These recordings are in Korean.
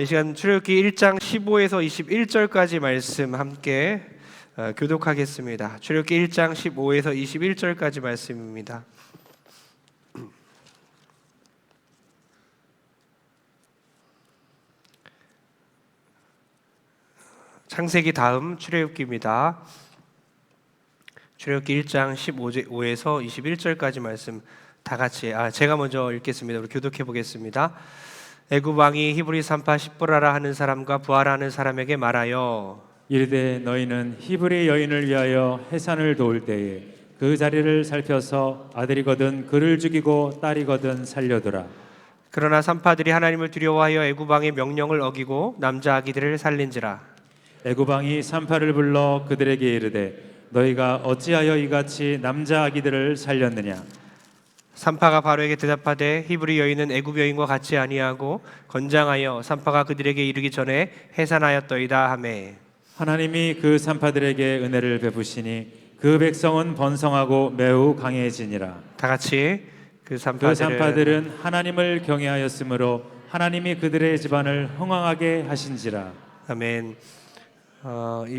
이 시간 출애굽기 1장 15에서 21절까지 말씀 함께 교독하겠습니다. 출애굽기 1장 15에서 21절까지 말씀입니다. 창세기 다음 출애굽기입니다. 출애굽기 1장 15에서 21절까지 말씀 다 같이 제가 먼저 읽겠습니다. 우리 교독해 보겠습니다. 애굽 왕이 히브리 산파 십보라라 하는 사람과 부하라는 사람에게 말하여 이르되 너희는 히브리 여인을 위하여 해산을 도울 때에 그 자리를 살펴서 아들이거든 그를 죽이고 딸이거든 살려두라. 그러나 산파들이 하나님을 두려워하여 애굽 왕의 명령을 어기고 남자 아기들을 살린지라. 애굽 왕이 산파를 불러 그들에게 이르되 너희가 어찌하여 이같이 남자 아기들을 살렸느냐. 산파가 바로에게 대답하되 히브리 여인은 애굽 여인과 같이 아니하고 건장하여 산파가 그들에게 이르기 전에 해산하였더이다 하매 하나님이 그 산파들에게 은혜를 베푸시니 그 백성은 번성하고 매우 강해지니라. 다 같이 그 그 산파들은 산파들은 하나님을 경외하였으므로 하나님이 그들의 집안을 흥왕하게 하신지라. 아멘.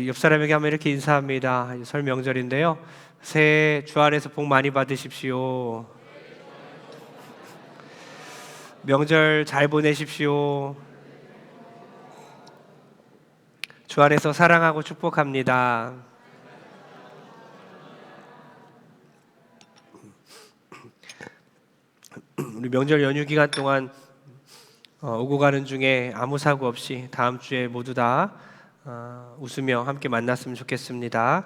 옆 사람에게 한번 이렇게 인사합니다. 설 명절인데요. 새해 주 안에서 복 많이 받으십시오. 명절 잘 보내십시오. 주 안에서 사랑하고 축복합니다. 우리 명절 연휴 기간 동안 오고 가는 중에 아무 사고 없이 다음 주에 모두 다 웃으며 함께 만났으면 좋겠습니다.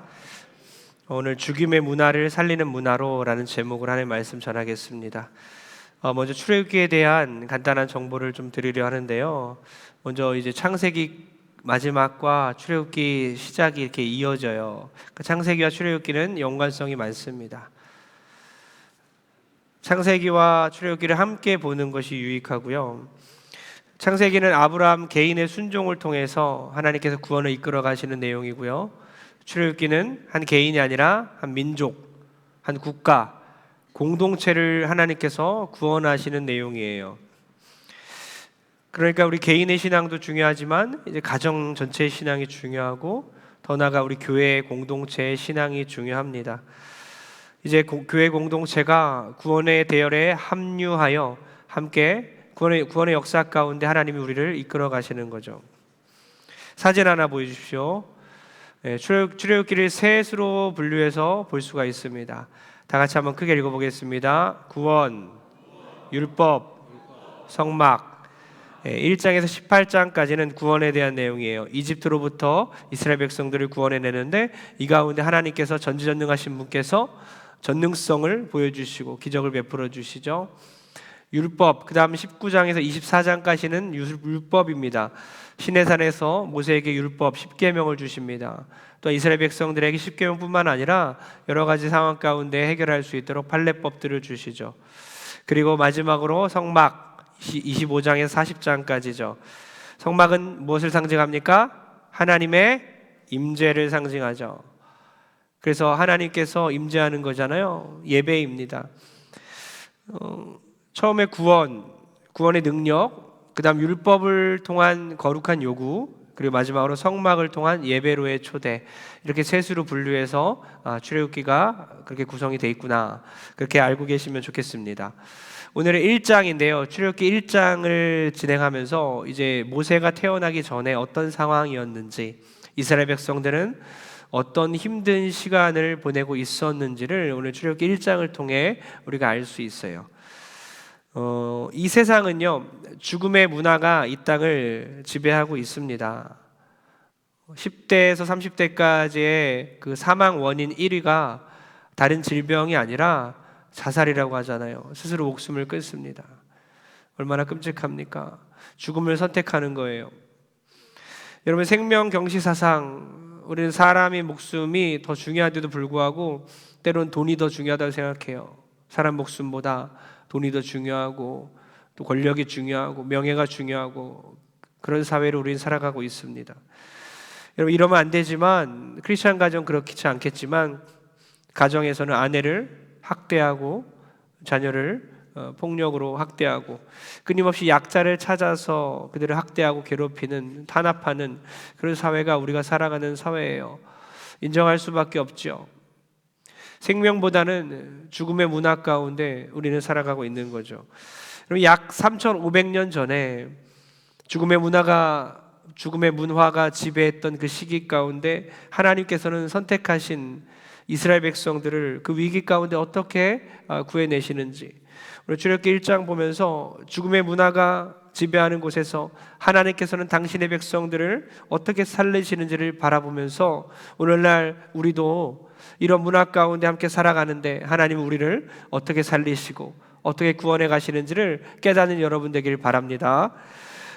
오늘 죽임의 문화를 살리는 문화로라는 제목으로 하나님의 말씀 전하겠습니다. 먼저 출애굽기에 대한 간단한 정보를 좀 드리려 하는데요. 먼저 이제 창세기 마지막과 출애굽기 시작이 이렇게 이어져요. 창세기와 출애굽기는 연관성이 많습니다. 창세기와 출애굽기를 함께 보는 것이 유익하고요. 창세기는 아브라함 개인의 순종을 통해서 하나님께서 구원을 이끌어 가시는 내용이고요. 출애굽기는 한 개인이 아니라 한 민족, 한 국가, 공동체를 하나님께서 구원하시는 내용이에요. 그러니까 우리 개인의 신앙도 중요하지만 이제 가정 전체의 신앙이 중요하고 더 나아가 우리 교회의 공동체의 신앙이 중요합니다. 이제 교회 공동체가 구원의 대열에 합류하여 함께 구원의 역사 가운데 하나님이 우리를 이끌어 가시는 거죠. 사진 하나 보여주십시오. 출애굽기를 셋으로 분류해서 볼 수가 있습니다. 다 같이 한번 크게 읽어보겠습니다. 구원, 율법, 성막. 1장에서 18장까지는 구원에 대한 내용이에요. 이집트로부터 이스라엘 백성들을 구원해내는데 이 가운데 하나님께서 전지전능하신 분께서 전능성을 보여주시고 기적을 베풀어 주시죠. 율법, 그 다음 19장에서 24장까지는 율법입니다. 시내산에서 모세에게 율법 10계명을 주십니다. 또 이스라엘 백성들에게 10계명뿐만 아니라 여러 가지 상황 가운데 해결할 수 있도록 판례법들을 주시죠. 그리고 마지막으로 성막 25장에서 40장까지죠. 성막은 무엇을 상징합니까? 하나님의 임재를 상징하죠. 그래서 하나님께서 임재하는 거잖아요. 예배입니다. 처음에 구원의 능력, 그 다음 율법을 통한 거룩한 요구, 그리고 마지막으로 성막을 통한 예배로의 초대, 이렇게 셋으로 분류해서 출애굽기가 그렇게 구성이 되어 있구나, 그렇게 알고 계시면 좋겠습니다. 오늘은 1장인데요. 출애굽기 1장을 진행하면서 이제 모세가 태어나기 전에 어떤 상황이었는지, 이스라엘 백성들은 어떤 힘든 시간을 보내고 있었는지를 오늘 출애굽기 1장을 통해 우리가 알 수 있어요. 이 세상은요, 죽음의 문화가 이 땅을 지배하고 있습니다. 10대에서 30대까지의 그 사망 원인 1위가 다른 질병이 아니라 자살이라고 하잖아요. 스스로 목숨을 끊습니다. 얼마나 끔찍합니까? 죽음을 선택하는 거예요. 여러분, 생명 경시 사상, 우리는 사람의 목숨이 더 중요한데도 불구하고 때론 돈이 더 중요하다고 생각해요. 사람 목숨보다 돈이 더 중요하고 또 권력이 중요하고 명예가 중요하고 그런 사회를 우리는 살아가고 있습니다. 여러분, 이러면 안 되지만 크리스천 가정 그렇지 않겠지만 가정에서는 아내를 학대하고 자녀를 폭력으로 학대하고 끊임없이 약자를 찾아서 그들을 학대하고 괴롭히는 탄압하는 그런 사회가 우리가 살아가는 사회예요. 인정할 수밖에 없죠. 생명보다는 죽음의 문화 가운데 우리는 살아가고 있는 거죠. 약 3,500년 전에 죽음의 문화가 지배했던 그 시기 가운데 하나님께서는 선택하신 이스라엘 백성들을 그 위기 가운데 어떻게 구해내시는지, 우리 출애굽기 1장 보면서 죽음의 문화가 지배하는 곳에서 하나님께서는 당신의 백성들을 어떻게 살리시는지를 바라보면서 오늘날 우리도 이런 문화 가운데 함께 살아가는데 하나님은 우리를 어떻게 살리시고 어떻게 구원해 가시는지를 깨닫는 여러분 되길 바랍니다.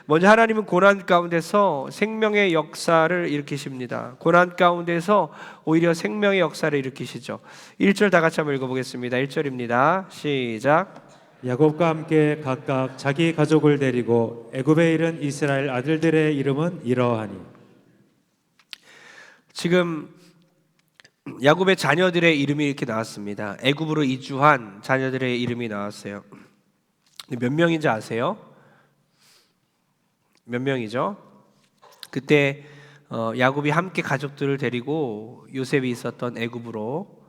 먼저 하나님은 고난 가운데서 생명의 역사를 일으키십니다. 고난 가운데서 오히려 생명의 역사를 일으키시죠. 1절 다 같이 한번 읽어보겠습니다. 1절입니다. 시작. 야곱과 함께 각각 자기 가족을 데리고 애굽에 이른 이스라엘 아들들의 이름은 이러하니. 지금 야곱의 자녀들의 이름이 이렇게 나왔습니다. 애굽으로 이주한 자녀들의 이름이 나왔어요. 몇 명인지 아세요? 몇 명이죠? 그때 야곱이 함께 가족들을 데리고 요셉이 있었던 애굽으로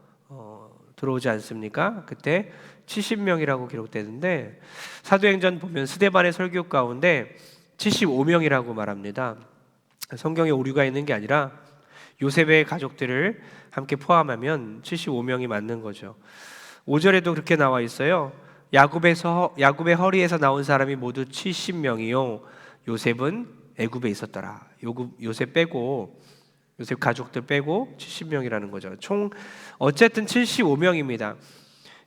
들어오지 않습니까? 그때 70명이라고 기록되는데 사도행전 보면 스데반의 설교 가운데 75명이라고 말합니다. 성경에 오류가 있는 게 아니라 요셉의 가족들을 함께 포함하면 75명이 맞는 거죠. 5절에도 그렇게 나와 있어요. 야곱의 허리에서 나온 사람이 모두 70명이요 요셉은 애굽에 있었더라. 요셉 빼고 요셉 가족들 빼고 70명이라는 거죠. 총 어쨌든 75명입니다.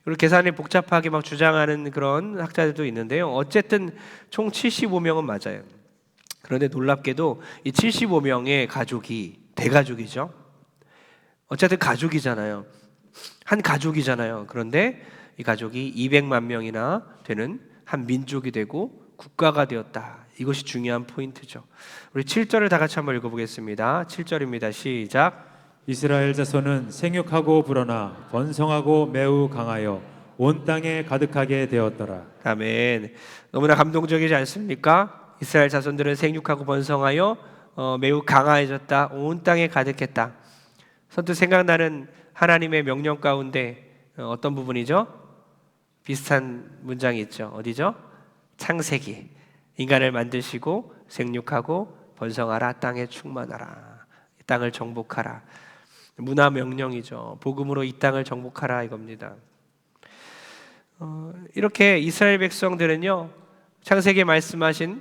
그리고 계산이 복잡하게 막 주장하는 그런 학자들도 있는데요. 어쨌든 총 75명은 맞아요. 그런데 놀랍게도 이 75명의 가족이 대가족이죠. 어쨌든 가족이잖아요. 한 가족이잖아요. 그런데 이 가족이 200만 명이나 되는 한 민족이 되고 국가가 되었다. 이것이 중요한 포인트죠. 우리 7절을 다 같이 한번 읽어보겠습니다. 7절입니다. 시작. 이스라엘 자손은 생육하고 불어나 번성하고 매우 강하여 온 땅에 가득하게 되었더라. 아멘. 너무나 감동적이지 않습니까? 이스라엘 자손들은 생육하고 번성하여 매우 강화해졌다. 온 땅에 가득했다. 선뜻 생각나는 하나님의 명령 가운데 어떤 부분이죠? 비슷한 문장이 있죠. 어디죠? 창세기. 인간을 만드시고 생육하고 번성하라. 땅에 충만하라. 이 땅을 정복하라. 문화 명령이죠. 복음으로 이 땅을 정복하라 이겁니다. 이렇게 이스라엘 백성들은요, 창세기에 말씀하신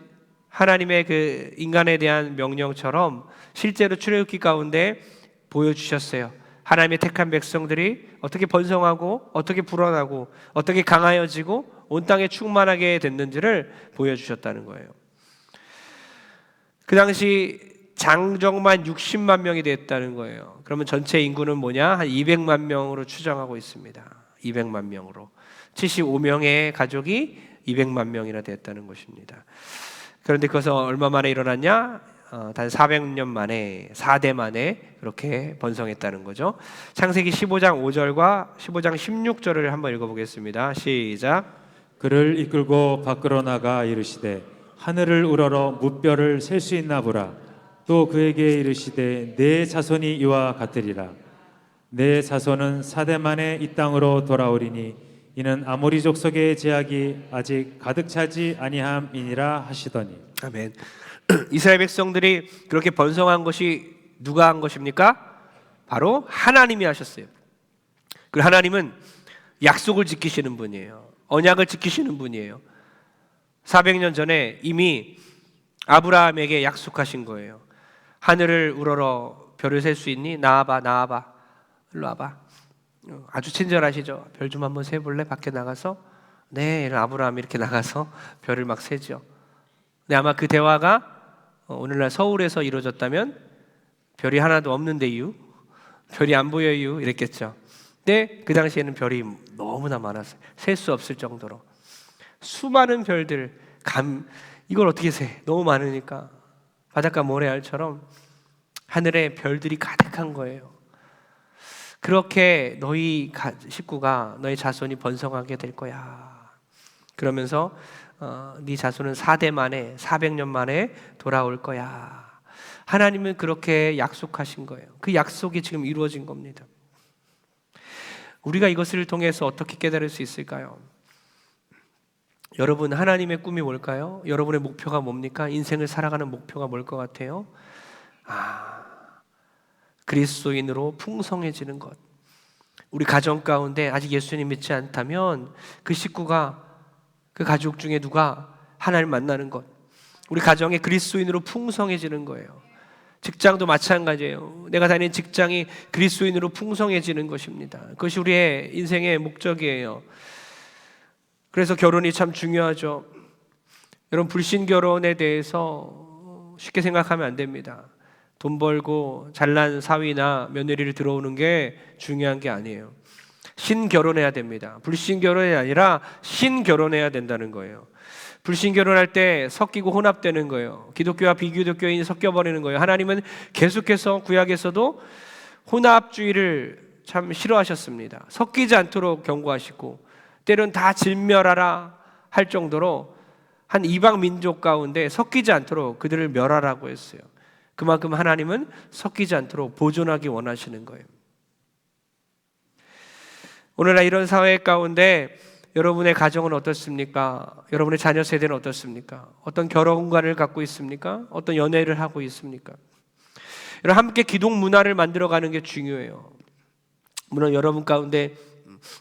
하나님의 그 인간에 대한 명령처럼 실제로 출애굽기 가운데 보여주셨어요. 하나님의 택한 백성들이 어떻게 번성하고 어떻게 불어나고 어떻게 강하여지고 온 땅에 충만하게 됐는지를 보여주셨다는 거예요. 그 당시 장정만 60만 명이 됐다는 거예요. 그러면 전체 인구는 뭐냐? 한 200만 명으로 추정하고 있습니다. 200만 명으로. 75명의 가족이 200만 명이나 됐다는 것입니다. 그런데 그것은 얼마 만에 일어났냐? 단 400년 만에 4대 만에 그렇게 번성했다는 거죠. 창세기 15장 5절과 15장 16절을 한번 읽어보겠습니다. 시작. 그를 이끌고 밖으로 나가 이르시되 하늘을 우러러 무뼈를 셀 수 있나 보라. 또 그에게 이르시되 내 자손이 이와 같으리라. 내 자손은 4대 만에 이 땅으로 돌아오리니 이는 아모리 족속의 제약이 아직 가득 차지 아니함이니라 하시더니. 아멘. 이스라엘 백성들이 그렇게 번성한 것이 누가 한 것입니까? 바로 하나님이 하셨어요. 그 하나님은 약속을 지키시는 분이에요. 언약을 지키시는 분이에요. 400년 전에 이미 아브라함에게 약속하신 거예요. 하늘을 우러러 별을 셀 수 있니? 나와봐. 일로 와봐. 아주 친절하시죠. 별 좀 한번 세볼래? 밖에 나가서? 네, 아브라함이 이렇게 나가서 별을 막 세죠. 근데 아마 그 대화가 오늘날 서울에서 이루어졌다면 별이 하나도 없는데요, 별이 안 보여요 이랬겠죠. 근데 그 당시에는 별이 너무나 많았어요. 셀 수 없을 정도로 수많은 별들, 이걸 어떻게 세? 너무 많으니까 바닷가 모래알처럼 하늘에 별들이 가득한 거예요. 그렇게 너희 식구가, 너희 자손이 번성하게 될 거야. 그러면서 네 자손은 4대 만에 400년 만에 돌아올 거야. 하나님은 그렇게 약속하신 거예요. 그 약속이 지금 이루어진 겁니다. 우리가 이것을 통해서 어떻게 깨달을 수 있을까요? 여러분, 하나님의 꿈이 뭘까요? 여러분의 목표가 뭡니까? 인생을 살아가는 목표가 뭘 것 같아요? 그리스도인으로 풍성해지는 것. 우리 가정 가운데 아직 예수님 믿지 않다면 그 식구가, 그 가족 중에 누가 하나님을 만나는 것. 우리 가정에 그리스도인으로 풍성해지는 거예요. 직장도 마찬가지예요. 내가 다니는 직장이 그리스도인으로 풍성해지는 것입니다. 그것이 우리의 인생의 목적이에요. 그래서 결혼이 참 중요하죠. 여러분, 불신 결혼에 대해서 쉽게 생각하면 안 됩니다. 돈 벌고 잘난 사위나 며느리를 들어오는 게 중요한 게 아니에요. 신결혼해야 됩니다. 불신 결혼이 아니라 신결혼해야 된다는 거예요. 불신 결혼할 때 섞이고 혼합되는 거예요. 기독교와 비기독교인이 섞여버리는 거예요. 하나님은 계속해서 구약에서도 혼합주의를 참 싫어하셨습니다. 섞이지 않도록 경고하시고 때론 다 진멸하라 할 정도로 한 이방 민족 가운데 섞이지 않도록 그들을 멸하라고 했어요. 그만큼 하나님은 섞이지 않도록 보존하기 원하시는 거예요. 오늘날 이런 사회 가운데 여러분의 가정은 어떻습니까? 여러분의 자녀 세대는 어떻습니까? 어떤 결혼관을 갖고 있습니까? 어떤 연애를 하고 있습니까? 여러분, 함께 기독 문화를 만들어가는 게 중요해요. 물론 여러분 가운데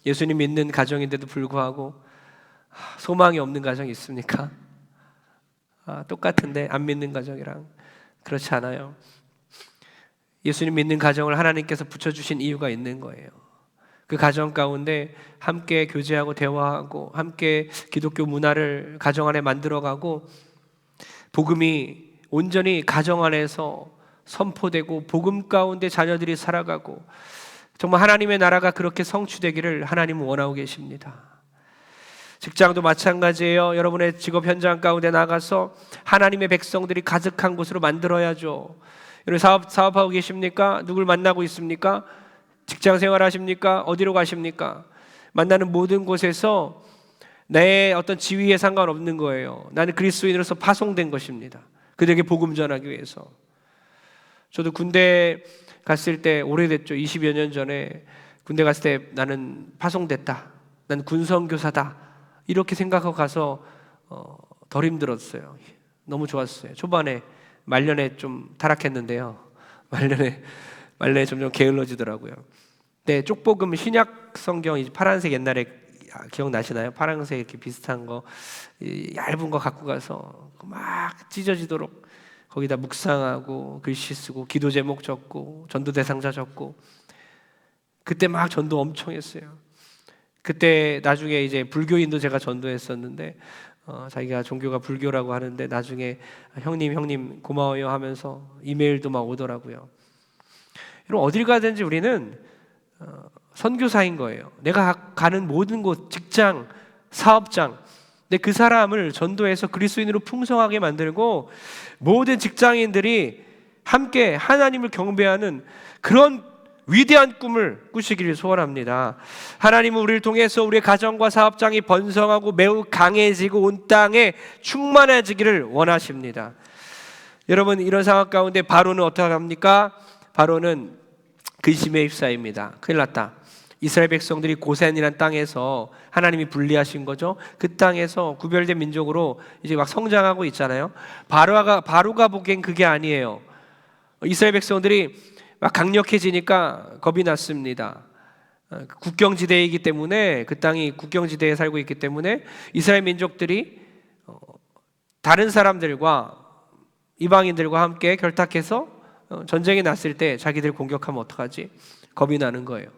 예수님 믿는 가정인데도 불구하고 소망이 없는 가정이 있습니까? 똑같은데 안 믿는 가정이랑. 그렇지 않아요. 예수님 믿는 가정을 하나님께서 붙여주신 이유가 있는 거예요. 그 가정 가운데 함께 교제하고 대화하고 함께 기독교 문화를 가정 안에 만들어가고 복음이 온전히 가정 안에서 선포되고 복음 가운데 자녀들이 살아가고 정말 하나님의 나라가 그렇게 성취되기를 하나님은 원하고 계십니다. 직장도 마찬가지예요. 여러분의 직업 현장 가운데 나가서 하나님의 백성들이 가득한 곳으로 만들어야죠. 여러분 사업하고 계십니까? 누굴 만나고 있습니까? 직장 생활 하십니까? 어디로 가십니까? 만나는 모든 곳에서 내 어떤 지위에 상관없는 거예요. 나는 그리스도인으로서 파송된 것입니다. 그들에게 복음 전하기 위해서. 저도 군대 갔을 때 오래됐죠. 20여 년 전에 군대 갔을 때 나는 파송됐다. 난 군선교사다. 이렇게 생각하고 가서 덜 힘들었어요. 너무 좋았어요. 초반에 말년에 좀 타락했는데요. 말년에 점점 게을러지더라고요. 네, 쪽복음 신약 성경 파란색 옛날에 기억나시나요? 파란색 이렇게 비슷한 거 얇은 거 갖고 가서 막 찢어지도록 거기다 묵상하고 글씨 쓰고 기도 제목 적고 전도 대상자 적고 그때 막 전도 엄청 했어요. 그때 나중에 이제 불교인도 제가 전도했었는데 자기가 종교가 불교라고 하는데 나중에 형님 고마워요 하면서 이메일도 막 오더라고요. 여러분 어딜 가든지 우리는 선교사인 거예요. 내가 가는 모든 곳, 직장, 사업장, 근데 그 사람을 전도해서 그리스도인으로 풍성하게 만들고 모든 직장인들이 함께 하나님을 경배하는 그런 위대한 꿈을 꾸시기를 소원합니다. 하나님은 우리를 통해서 우리의 가정과 사업장이 번성하고 매우 강해지고 온 땅에 충만해지기를 원하십니다. 여러분 이런 상황 가운데 바로는 어떻게 합니까? 바로는 근심에 휩싸입니다. 큰일 났다. 이스라엘 백성들이 고센이라는 땅에서 하나님이 분리하신 거죠. 그 땅에서 구별된 민족으로 이제 막 성장하고 있잖아요. 바로가 보기엔 그게 아니에요. 이스라엘 백성들이 막 강력해지니까 겁이 났습니다. 국경지대이기 때문에 그 땅이 국경지대에 살고 있기 때문에 이스라엘 민족들이 다른 사람들과 이방인들과 함께 결탁해서 전쟁이 났을 때 자기들 공격하면 어떡하지? 겁이 나는 거예요.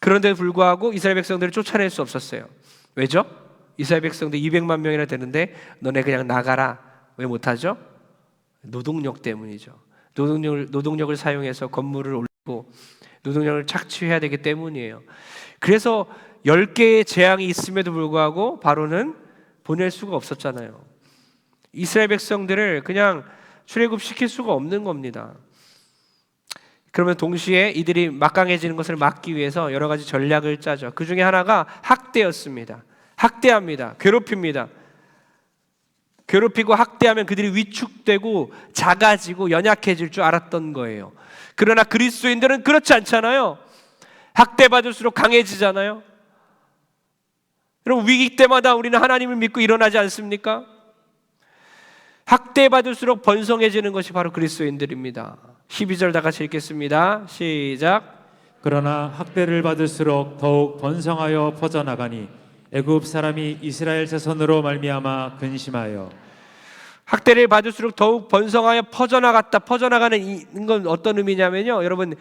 그런데도 불구하고 이스라엘 백성들을 쫓아낼 수 없었어요. 왜죠? 이스라엘 백성들 200만 명이나 되는데 너네 그냥 나가라. 왜 못하죠? 노동력 때문이죠. 노동력을 사용해서 건물을 올리고 노동력을 착취해야 되기 때문이에요. 그래서 10개의 재앙이 있음에도 불구하고 바로는 보낼 수가 없었잖아요. 이스라엘 백성들을 그냥 출애굽시킬 수가 없는 겁니다. 그러면 동시에 이들이 막강해지는 것을 막기 위해서 여러 가지 전략을 짜죠. 그 중에 하나가 학대였습니다. 학대합니다. 괴롭힙니다. 괴롭히고 학대하면 그들이 위축되고 작아지고 연약해질 줄 알았던 거예요. 그러나 그리스도인들은 그렇지 않잖아요. 학대받을수록 강해지잖아요. 여러분, 위기 때마다 우리는 하나님을 믿고 일어나지 않습니까? 학대받을수록 번성해지는 것이 바로 그리스도인들입니다. 12절 다 같이 읽겠습니다. 시작. 그러나 학대를 받을수록 더욱 번성하여 퍼져나가니 애굽 사람이 이스라엘 자손으로 말미암아 근심하여. 학대를 받을수록 더욱 번성하여 퍼져나갔다. 퍼져나가는 건 어떤 의미냐면요, 여러분,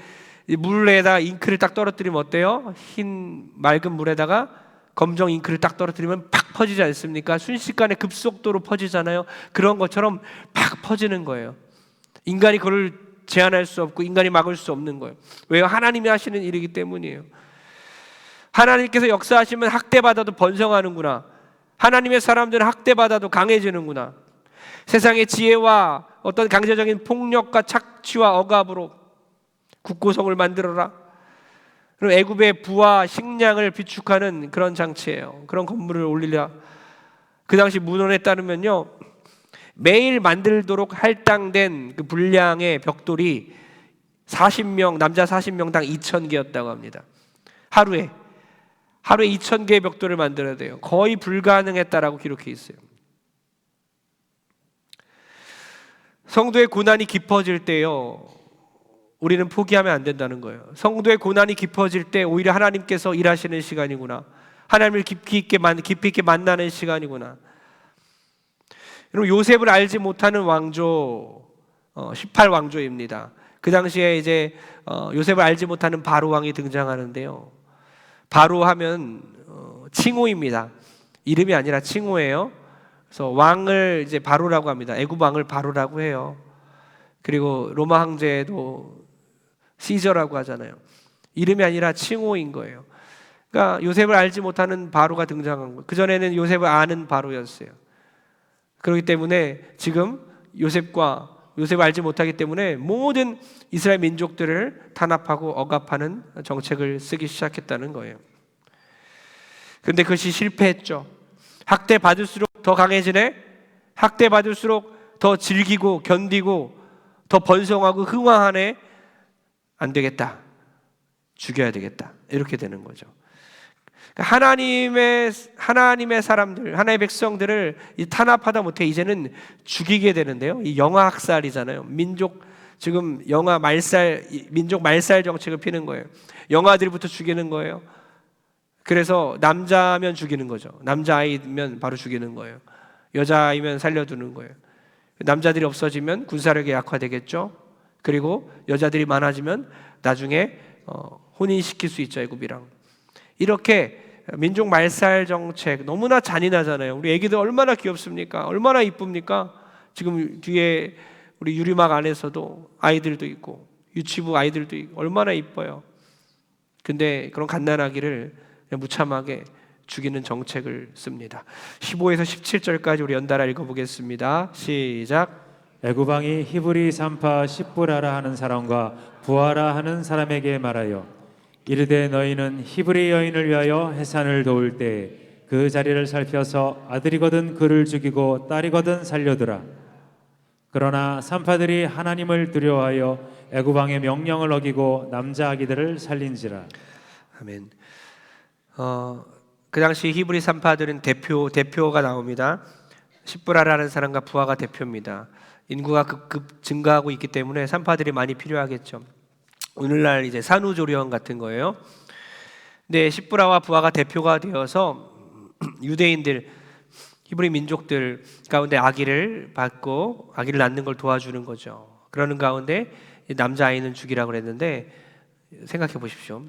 물에다가 잉크를 딱 떨어뜨리면 어때요? 흰 맑은 물에다가 검정 잉크를 딱 떨어뜨리면 팍 퍼지지 않습니까? 순식간에 급속도로 퍼지잖아요. 그런 것처럼 팍 퍼지는 거예요. 인간이 그걸 제한할 수 없고 인간이 막을 수 없는 거예요. 왜요? 하나님이 하시는 일이기 때문이에요. 하나님께서 역사하시면 학대받아도 번성하는구나. 하나님의 사람들은 학대받아도 강해지는구나. 세상의 지혜와 어떤 강제적인 폭력과 착취와 억압으로 국고성을 만들어라. 그럼 애굽의 부와 식량을 비축하는 그런 장치예요. 그런 건물을 올리려. 그 당시 문헌에 따르면요, 매일 만들도록 할당된 그 분량의 벽돌이 40명, 남자 40명당 2,000개였다고 합니다. 하루에 2,000개의 벽돌을 만들어야 돼요. 거의 불가능했다라고 기록해 있어요. 성도의 고난이 깊어질 때요, 우리는 포기하면 안 된다는 거예요. 성도의 고난이 깊어질 때 오히려 하나님께서 일하시는 시간이구나. 하나님을 깊이 있게 만나는 시간이구나. 여러분, 요셉을 알지 못하는 왕조 18왕조입니다. 그 당시에 이제 요셉을 알지 못하는 바로 왕이 등장하는데요. 바로 하면 칭호입니다. 이름이 아니라 칭호예요. 그래서 왕을 이제 바로라고 합니다. 애굽 왕을 바로라고 해요. 그리고 로마 황제도 시저라고 하잖아요. 이름이 아니라 칭호인 거예요. 그러니까 요셉을 알지 못하는 바로가 등장한 거예요. 그전에는 요셉을 아는 바로였어요. 그렇기 때문에 지금 요셉을 알지 못하기 때문에 모든 이스라엘 민족들을 탄압하고 억압하는 정책을 쓰기 시작했다는 거예요. 그런데 그것이 실패했죠. 학대 받을수록 더 강해지네. 학대 받을수록 더 즐기고 견디고 더 번성하고 흥왕하네. 안 되겠다. 죽여야 되겠다. 이렇게 되는 거죠. 하나님의 사람들, 하나님의 백성들을 탄압하다 못해 이제는 죽이게 되는데요. 이 영아 학살이잖아요. 민족 말살 정책을 피는 거예요. 영아들부터 죽이는 거예요. 그래서 남자면 죽이는 거죠. 남자아이면 바로 죽이는 거예요. 여자아이면 살려두는 거예요. 남자들이 없어지면 군사력이 약화되겠죠. 그리고 여자들이 많아지면 나중에 혼인시킬 수 있죠, 애굽이랑. 이렇게 민족 말살 정책 너무나 잔인하잖아요. 우리 애기들 얼마나 귀엽습니까? 얼마나 이쁩니까? 지금 뒤에 우리 유리막 안에서도 아이들도 있고 유치부 아이들도 있고 얼마나 이뻐요. 근데 그런 갓난아기를 그냥 무참하게 죽이는 정책을 씁니다. 15에서 17절까지 우리 연달아 읽어보겠습니다. 시작. 애굽 왕이 히브리 산파 십부라라 하는 사람과 부하라 하는 사람에게 말하여 이르되 너희는 히브리 여인을 위하여 해산을 도울 때 그 자리를 살펴서 아들이거든 그를 죽이고 딸이거든 살려두라. 그러나 산파들이 하나님을 두려워하여 애굽 왕의 명령을 어기고 남자 아기들을 살린지라. 아멘. 그 당시 히브리 산파들은 대표가 나옵니다. 십부라라는 사람과 부하가 대표입니다. 인구가 급급 증가하고 있기 때문에 산파들이 많이 필요하겠죠. 오늘날 이제 산후조리원 같은 거예요. 근데 십부라와 부하가 대표가 되어서 유대인들, 히브리 민족들 가운데 아기를 받고 아기를 낳는 걸 도와주는 거죠. 그러는 가운데 남자 아이는 죽이라고 그랬는데 생각해 보십시오.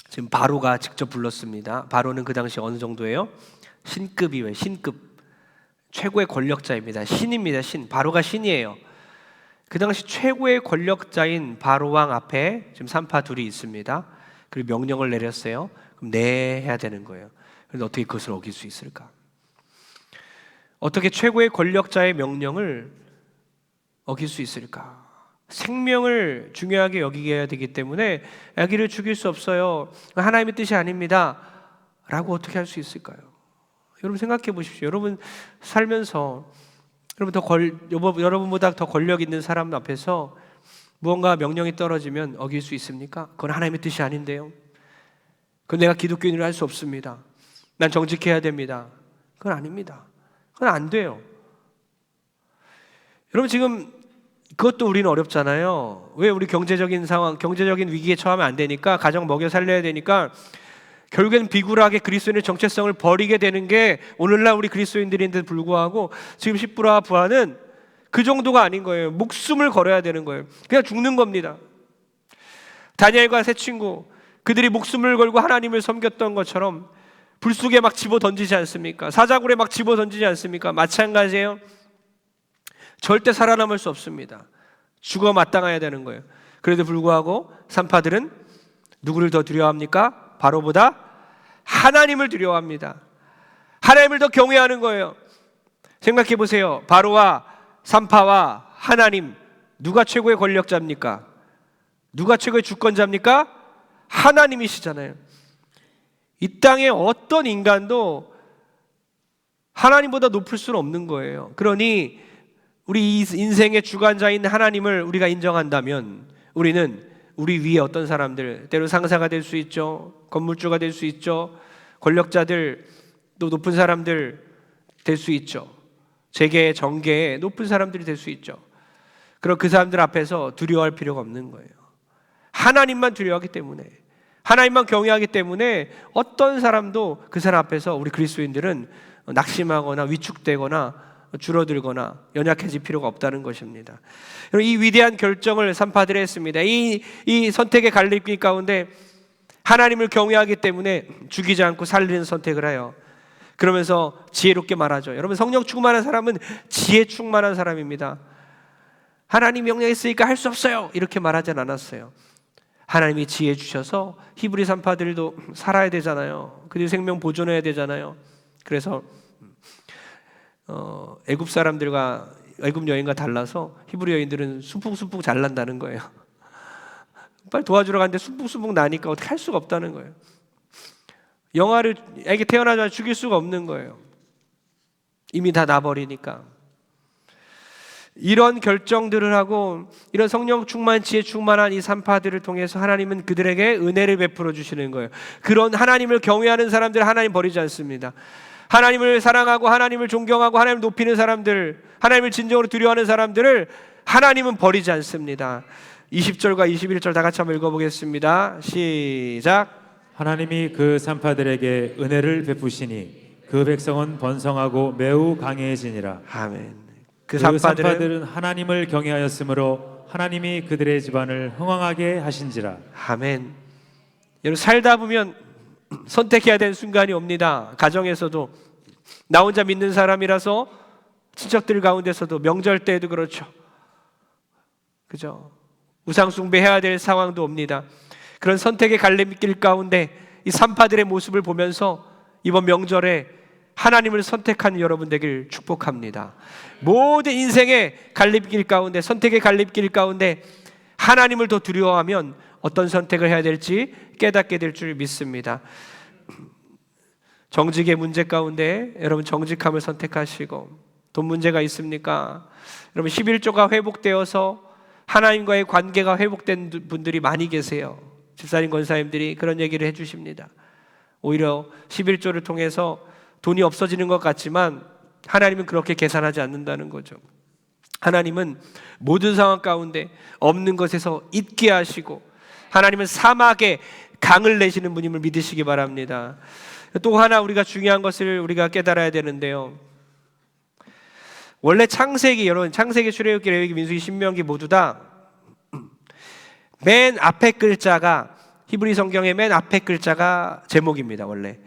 지금 바로가 직접 불렀습니다. 바로는 그 당시 어느 정도예요? 신급이에요. 신급. 최고의 권력자입니다. 신입니다. 신. 바로가 신이에요. 그 당시 최고의 권력자인 바로 왕 앞에 지금 산파 둘이 있습니다. 그리고 명령을 내렸어요. 그럼 네 해야 되는 거예요. 그런데 어떻게 그것을 어길 수 있을까? 어떻게 최고의 권력자의 명령을 어길 수 있을까? 생명을 중요하게 여기게 되기 때문에 아기를 죽일 수 없어요. 하나님의 뜻이 아닙니다. 라고 어떻게 할 수 있을까요? 여러분 생각해 보십시오. 여러분 살면서 여러분보다 더 권력 있는 사람 앞에서 무언가 명령이 떨어지면 어길 수 있습니까? 그건 하나님의 뜻이 아닌데요. 그건 내가 기독교인으로 할 수 없습니다. 난 정직해야 됩니다. 그건 아닙니다. 그건 안 돼요. 여러분 지금 그것도 우리는 어렵잖아요. 왜? 우리 경제적인 상황, 경제적인 위기에 처하면 안 되니까, 가정 먹여 살려야 되니까 결국엔 비굴하게 그리스도인의 정체성을 버리게 되는 게 오늘날 우리 그리스도인들인데도 불구하고 지금 십부라와 부하는 그 정도가 아닌 거예요. 목숨을 걸어야 되는 거예요. 그냥 죽는 겁니다. 다니엘과 세 친구, 그들이 목숨을 걸고 하나님을 섬겼던 것처럼 불 속에 막 집어 던지지 않습니까? 사자굴에 막 집어 던지지 않습니까? 마찬가지예요. 절대 살아남을 수 없습니다. 죽어 마땅해야 되는 거예요. 그래도 불구하고 산파들은 누구를 더 두려워합니까? 바로보다 하나님을 두려워합니다. 하나님을 더 경외하는 거예요. 생각해 보세요. 바로와 산파와 하나님, 누가 최고의 권력자입니까? 누가 최고의 주권자입니까? 하나님이시잖아요. 이 땅에 어떤 인간도 하나님보다 높을 수는 없는 거예요. 그러니 우리 인생의 주관자인 하나님을 우리가 인정한다면 우리는 우리 위에 어떤 사람들, 때로 상사가 될 수 있죠, 건물주가 될 수 있죠, 권력자들, 또 높은 사람들 될 수 있죠, 재계, 정계에 높은 사람들이 될 수 있죠. 그럼 그 사람들 앞에서 두려워할 필요가 없는 거예요. 하나님만 두려워하기 때문에, 하나님만 경외하기 때문에 어떤 사람도 그 사람 앞에서 우리 그리스도인들은 낙심하거나 위축되거나 줄어들거나 연약해질 필요가 없다는 것입니다. 이 위대한 결정을 산파들이 했습니다. 이 선택의 갈림길 가운데 하나님을 경외하기 때문에 죽이지 않고 살리는 선택을 해요. 그러면서 지혜롭게 말하죠. 여러분, 성령 충만한 사람은 지혜 충만한 사람입니다. 하나님 명령했으니까 할 수 없어요, 이렇게 말하진 않았어요. 하나님이 지혜 주셔서 히브리 산파들도 살아야 되잖아요. 그들 생명 보존해야 되잖아요. 그래서 애굽 사람들과 애굽 여인과 달라서 히브리 여인들은 수북수북 잘 난다는 거예요. 빨리 도와주러 갔는데 수북수북 나니까 어떻게 할 수가 없다는 거예요. 영아를 애기 태어나자마자 죽일 수가 없는 거예요. 이미 다 나버리니까. 이런 결정들을 하고 이런 성령 충만, 지혜 충만한 이 산파들을 통해서 하나님은 그들에게 은혜를 베풀어 주시는 거예요. 그런 하나님을 경외하는 사람들 하나님 버리지 않습니다. 하나님을 사랑하고 하나님을 존경하고 하나님을 높이는 사람들, 하나님을 진정으로 두려워하는 사람들을 하나님은 버리지 않습니다. 20절과 21절 다 같이 한번 읽어보겠습니다. 시작. 하나님이 그 산파들에게 은혜를 베푸시니 그 백성은 번성하고 매우 강해지니라. 아멘. 그 산파들은 하나님을 경외하였으므로 하나님이 그들의 집안을 흥왕하게 하신지라. 아멘. 여러분, 살다 보면 선택해야 되는 순간이 옵니다. 가정에서도 나 혼자 믿는 사람이라서 친척들 가운데서도 명절 때에도 그렇죠. 그죠? 우상 숭배해야 될 상황도 옵니다. 그런 선택의 갈림길 가운데 이 산파들의 모습을 보면서 이번 명절에 하나님을 선택한 여러분 되길 축복합니다. 모든 인생의 갈림길 가운데, 선택의 갈림길 가운데 하나님을 더 두려워하면 어떤 선택을 해야 될지 깨닫게 될 줄 믿습니다. 정직의 문제 가운데 여러분 정직함을 선택하시고, 돈 문제가 있습니까? 여러분 11조가 회복되어서 하나님과의 관계가 회복된 분들이 많이 계세요. 집사님, 권사님들이 그런 얘기를 해주십니다. 오히려 11조를 통해서 돈이 없어지는 것 같지만 하나님은 그렇게 계산하지 않는다는 거죠. 하나님은 모든 상황 가운데 없는 것에서 있게 하시고 하나님은 사막에 강을 내시는 분임을 믿으시기 바랍니다. 또 하나 우리가 중요한 것을 우리가 깨달아야 되는데요. 원래 창세기, 여러분 창세기, 출애굽기, 레위기, 민수기, 신명기 모두 다 맨 앞에 글자가, 히브리 성경의 맨 앞에 글자가 제목입니다. 원래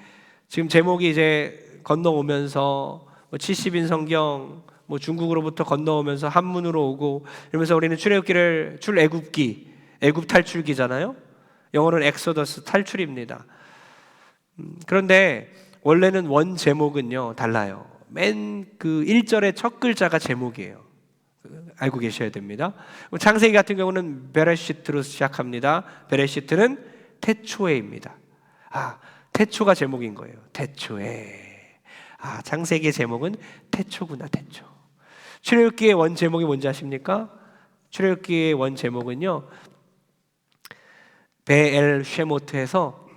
지금 제목이 이제 건너오면서 70인 성경, 중국으로부터 건너오면서 한문으로 오고 이러면서 우리는 출애굽기를 출애굽기, 애굽 탈출기잖아요. 영어로는 엑소더스, 탈출입니다. 그런데 원래는 원 제목은요 달라요. 맨 그 1절의 첫 글자가 제목이에요. 알고 계셔야 됩니다. 창세기 같은 경우는 베레시트로 시작합니다. 베레시트는 태초에입니다. 태초가 제목인 거예요. 태초에. 창세기의 제목은 태초구나, 태초. 출애굽기의 원 제목이 뭔지 아십니까? 출애굽기의 원 제목은요, 베엘 쉐모트에서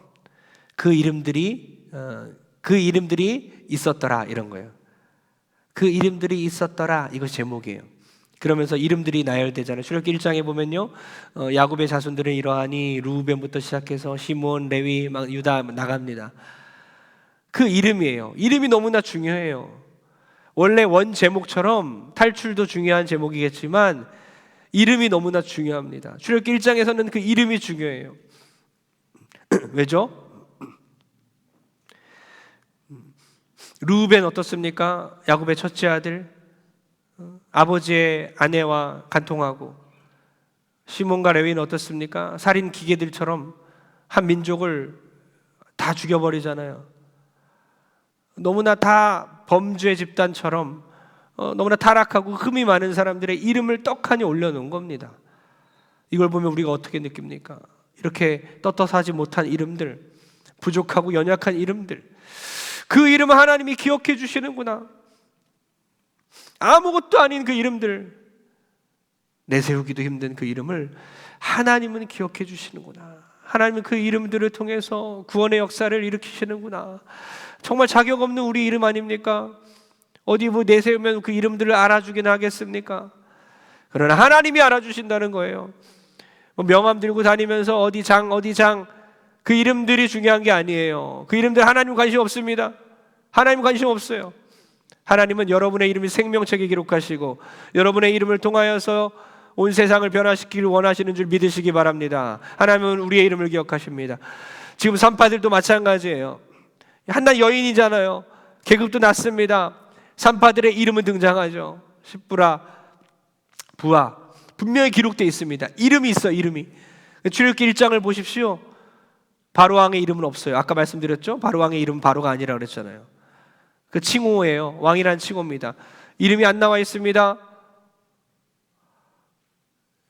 그 이름들이 있었더라, 이런 거예요. 그 이름들이 있었더라, 이거 제목이에요. 그러면서 이름들이 나열되잖아요. 출애굽기 1장에 보면요, 야곱의 자손들은 이러하니, 루벤부터 시작해서 시몬, 레위, 유다 나갑니다. 그 이름이에요. 이름이 너무나 중요해요. 원래 원 제목처럼 탈출도 중요한 제목이겠지만 이름이 너무나 중요합니다. 출애굽기 1장에서는 그 이름이 중요해요. 왜죠? 루벤 어떻습니까? 야곱의 첫째 아들, 아버지의 아내와 간통하고. 시몬과 레위는 어떻습니까? 살인 기계들처럼 한 민족을 다 죽여버리잖아요. 너무나 다 범죄 집단처럼 너무나 타락하고 흠이 많은 사람들의 이름을 떡하니 올려놓은 겁니다. 이걸 보면 우리가 어떻게 느낍니까? 이렇게 떳떳하지 못한 이름들, 부족하고 연약한 이름들, 그 이름을 하나님이 기억해 주시는구나. 아무것도 아닌 그 이름들, 내세우기도 힘든 그 이름을 하나님은 기억해 주시는구나. 하나님은 그 이름들을 통해서 구원의 역사를 일으키시는구나. 정말 자격 없는 우리 이름 아닙니까? 어디 뭐 내세우면 그 이름들을 알아주긴 하겠습니까? 그러나 하나님이 알아주신다는 거예요. 뭐 명함 들고 다니면서 어디 장 그 이름들이 중요한 게 아니에요. 그 이름들 하나님 관심 없습니다. 하나님 관심 없어요. 하나님은 여러분의 이름이 생명책에 기록하시고 여러분의 이름을 통하여서 온 세상을 변화시키기를 원하시는 줄 믿으시기 바랍니다. 하나님은 우리의 이름을 기억하십니다. 지금 산파들도 마찬가지예요. 한낱 여인이잖아요. 계급도 낮습니다. 산파들의 이름은 등장하죠. 십부라, 부하, 분명히 기록되어 있습니다. 이름이 있어요. 이름이. 출애굽기 1장을 보십시오. 바로왕의 이름은 없어요. 아까 말씀드렸죠? 바로왕의 이름은 바로가 아니라 그랬잖아요. 그 칭호예요. 왕이란 칭호입니다. 이름이 안 나와 있습니다.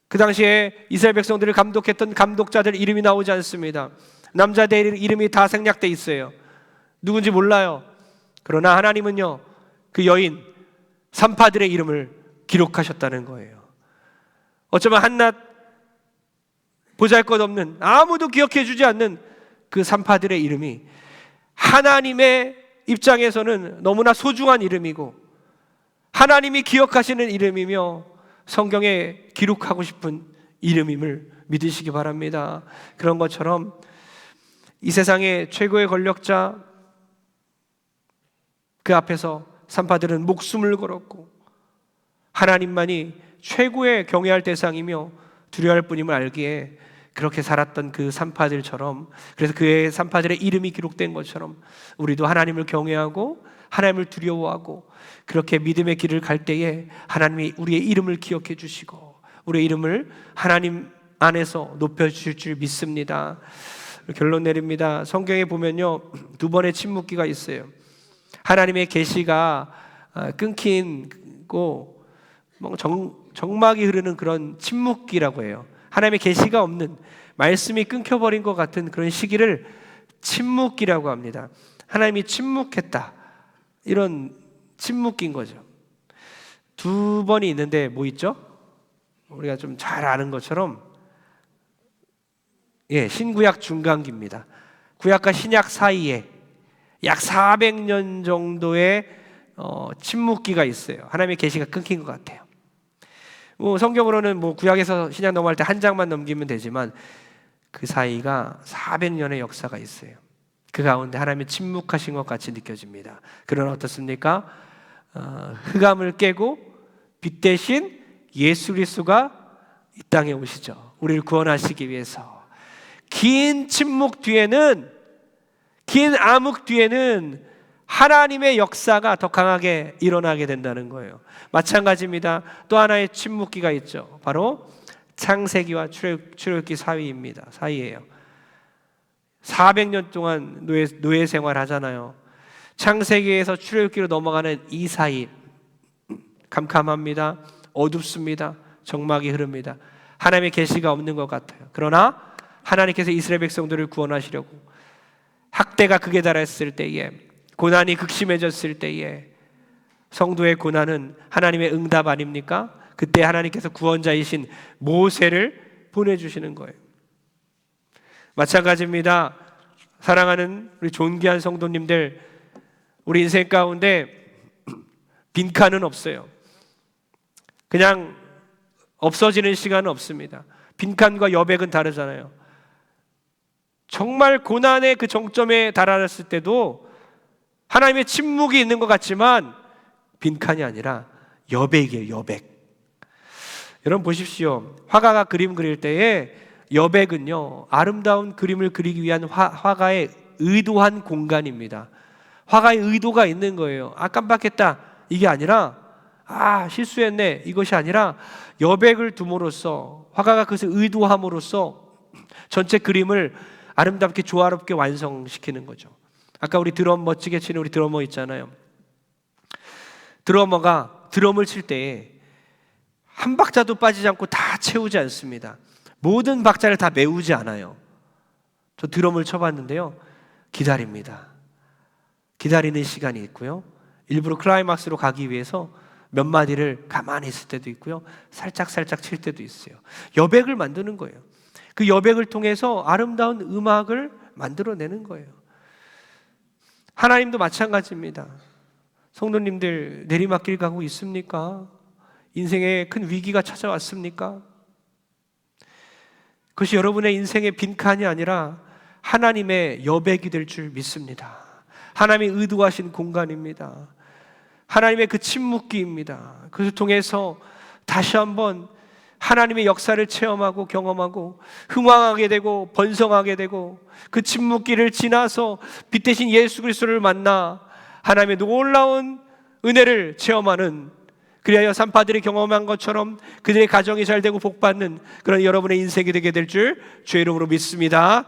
그 당시에 이스라엘 백성들을 감독했던 감독자들 이름이 나오지 않습니다. 남자들 이름이 다 생략돼 있어요. 누군지 몰라요. 그러나 하나님은요, 그 여인 산파들의 이름을 기록하셨다는 거예요. 어쩌면 한낱 보잘것없는, 아무도 기억해 주지 않는 그 산파들의 이름이 하나님의 입장에서는 너무나 소중한 이름이고 하나님이 기억하시는 이름이며 성경에 기록하고 싶은 이름임을 믿으시기 바랍니다. 그런 것처럼 이 세상의 최고의 권력자, 그 앞에서 산파들은 목숨을 걸었고 하나님만이 최고의 경외할 대상이며 두려워할 뿐임을 알기에 그렇게 살았던 그 산파들처럼, 그래서 그의 산파들의 이름이 기록된 것처럼 우리도 하나님을 경외하고 하나님을 두려워하고 그렇게 믿음의 길을 갈 때에 하나님이 우리의 이름을 기억해 주시고 우리의 이름을 하나님 안에서 높여주실 줄 믿습니다. 결론 내립니다. 성경에 보면요, 두 번의 침묵기가 있어요. 하나님의 계시가 끊기고 정막이 흐르는 그런 침묵기라고 해요. 하나님의 계시가 없는, 말씀이 끊겨버린 것 같은 그런 시기를 침묵기라고 합니다. 하나님이 침묵했다, 이런 침묵기인 거죠. 두 번이 있는데 뭐 있죠? 우리가 좀 잘 아는 것처럼 신구약 중간기입니다. 구약과 신약 사이에 약 400년 정도의 침묵기가 있어요. 하나님의 계시가 끊긴 것 같아요. 성경으로는 구약에서 신약 넘어갈 때 한 장만 넘기면 되지만 그 사이가 400년의 역사가 있어요. 그 가운데 하나님이 침묵하신 것 같이 느껴집니다. 그러나 어떻습니까? 흑암을 깨고 빛 대신 예수 그리스도가 이 땅에 오시죠. 우리를 구원하시기 위해서. 긴 침묵 뒤에는, 긴 암흑 뒤에는 하나님의 역사가 더 강하게 일어나게 된다는 거예요. 마찬가지입니다. 또 하나의 침묵기가 있죠. 바로 창세기와 출애굽기 사이예요. 400년 동안 노예 생활 하잖아요. 창세기에서 출애굽기로 넘어가는 이 사이, 캄캄합니다. 어둡습니다. 정막이 흐릅니다. 하나님의 계시가 없는 것 같아요. 그러나 하나님께서 이스라엘 백성들을 구원하시려고 학대가 극에 달했을 때에 고난이 극심해졌을 때에 성도의 고난은 하나님의 응답 아닙니까? 그때 하나님께서 구원자이신 모세를 보내주시는 거예요. 마찬가지입니다. 사랑하는 우리 존귀한 성도님들, 우리 인생 가운데 빈칸은 없어요. 그냥 없어지는 시간은 없습니다. 빈칸과 여백은 다르잖아요. 정말 고난의 그 정점에 달았을 때도 하나님의 침묵이 있는 것 같지만 빈칸이 아니라 여백이에요. 여백. 여러분 보십시오. 화가가 그림 그릴 때에 여백은요, 아름다운 그림을 그리기 위한 화가의 의도한 공간입니다. 화가의 의도가 있는 거예요. 아, 깜빡했다, 이게 아니라 실수했네, 이것이 아니라 여백을 둠으로써, 화가가 그것을 의도함으로써 전체 그림을 아름답게 조화롭게 완성시키는 거죠. 아까 우리 드럼 멋지게 치는 우리 드러머 있잖아요. 드러머가 드럼을 칠 때 한 박자도 빠지지 않고 다 채우지 않습니다. 모든 박자를 다 메우지 않아요. 저 드럼을 쳐봤는데요, 기다립니다. 기다리는 시간이 있고요, 일부러 클라이막스로 가기 위해서 몇 마디를 가만히 있을 때도 있고요, 살짝 칠 때도 있어요. 여백을 만드는 거예요. 그 여백을 통해서 아름다운 음악을 만들어내는 거예요. 하나님도 마찬가지입니다. 성도님들, 내리막길 가고 있습니까? 인생에 큰 위기가 찾아왔습니까? 그것이 여러분의 인생의 빈칸이 아니라 하나님의 여백이 될 줄 믿습니다. 하나님이 의도하신 공간입니다. 하나님의 그 침묵기입니다. 그것을 통해서 다시 한번 하나님의 역사를 체험하고 경험하고 흥왕하게 되고 번성하게 되고, 그 침묵기를 지나서 빛 대신 예수 그리스도를 만나 하나님의 놀라운 은혜를 체험하는, 그리하여 산파들이 경험한 것처럼 그들의 가정이 잘 되고 복받는 그런 여러분의 인생이 되게 될 줄 주의 이름으로 믿습니다.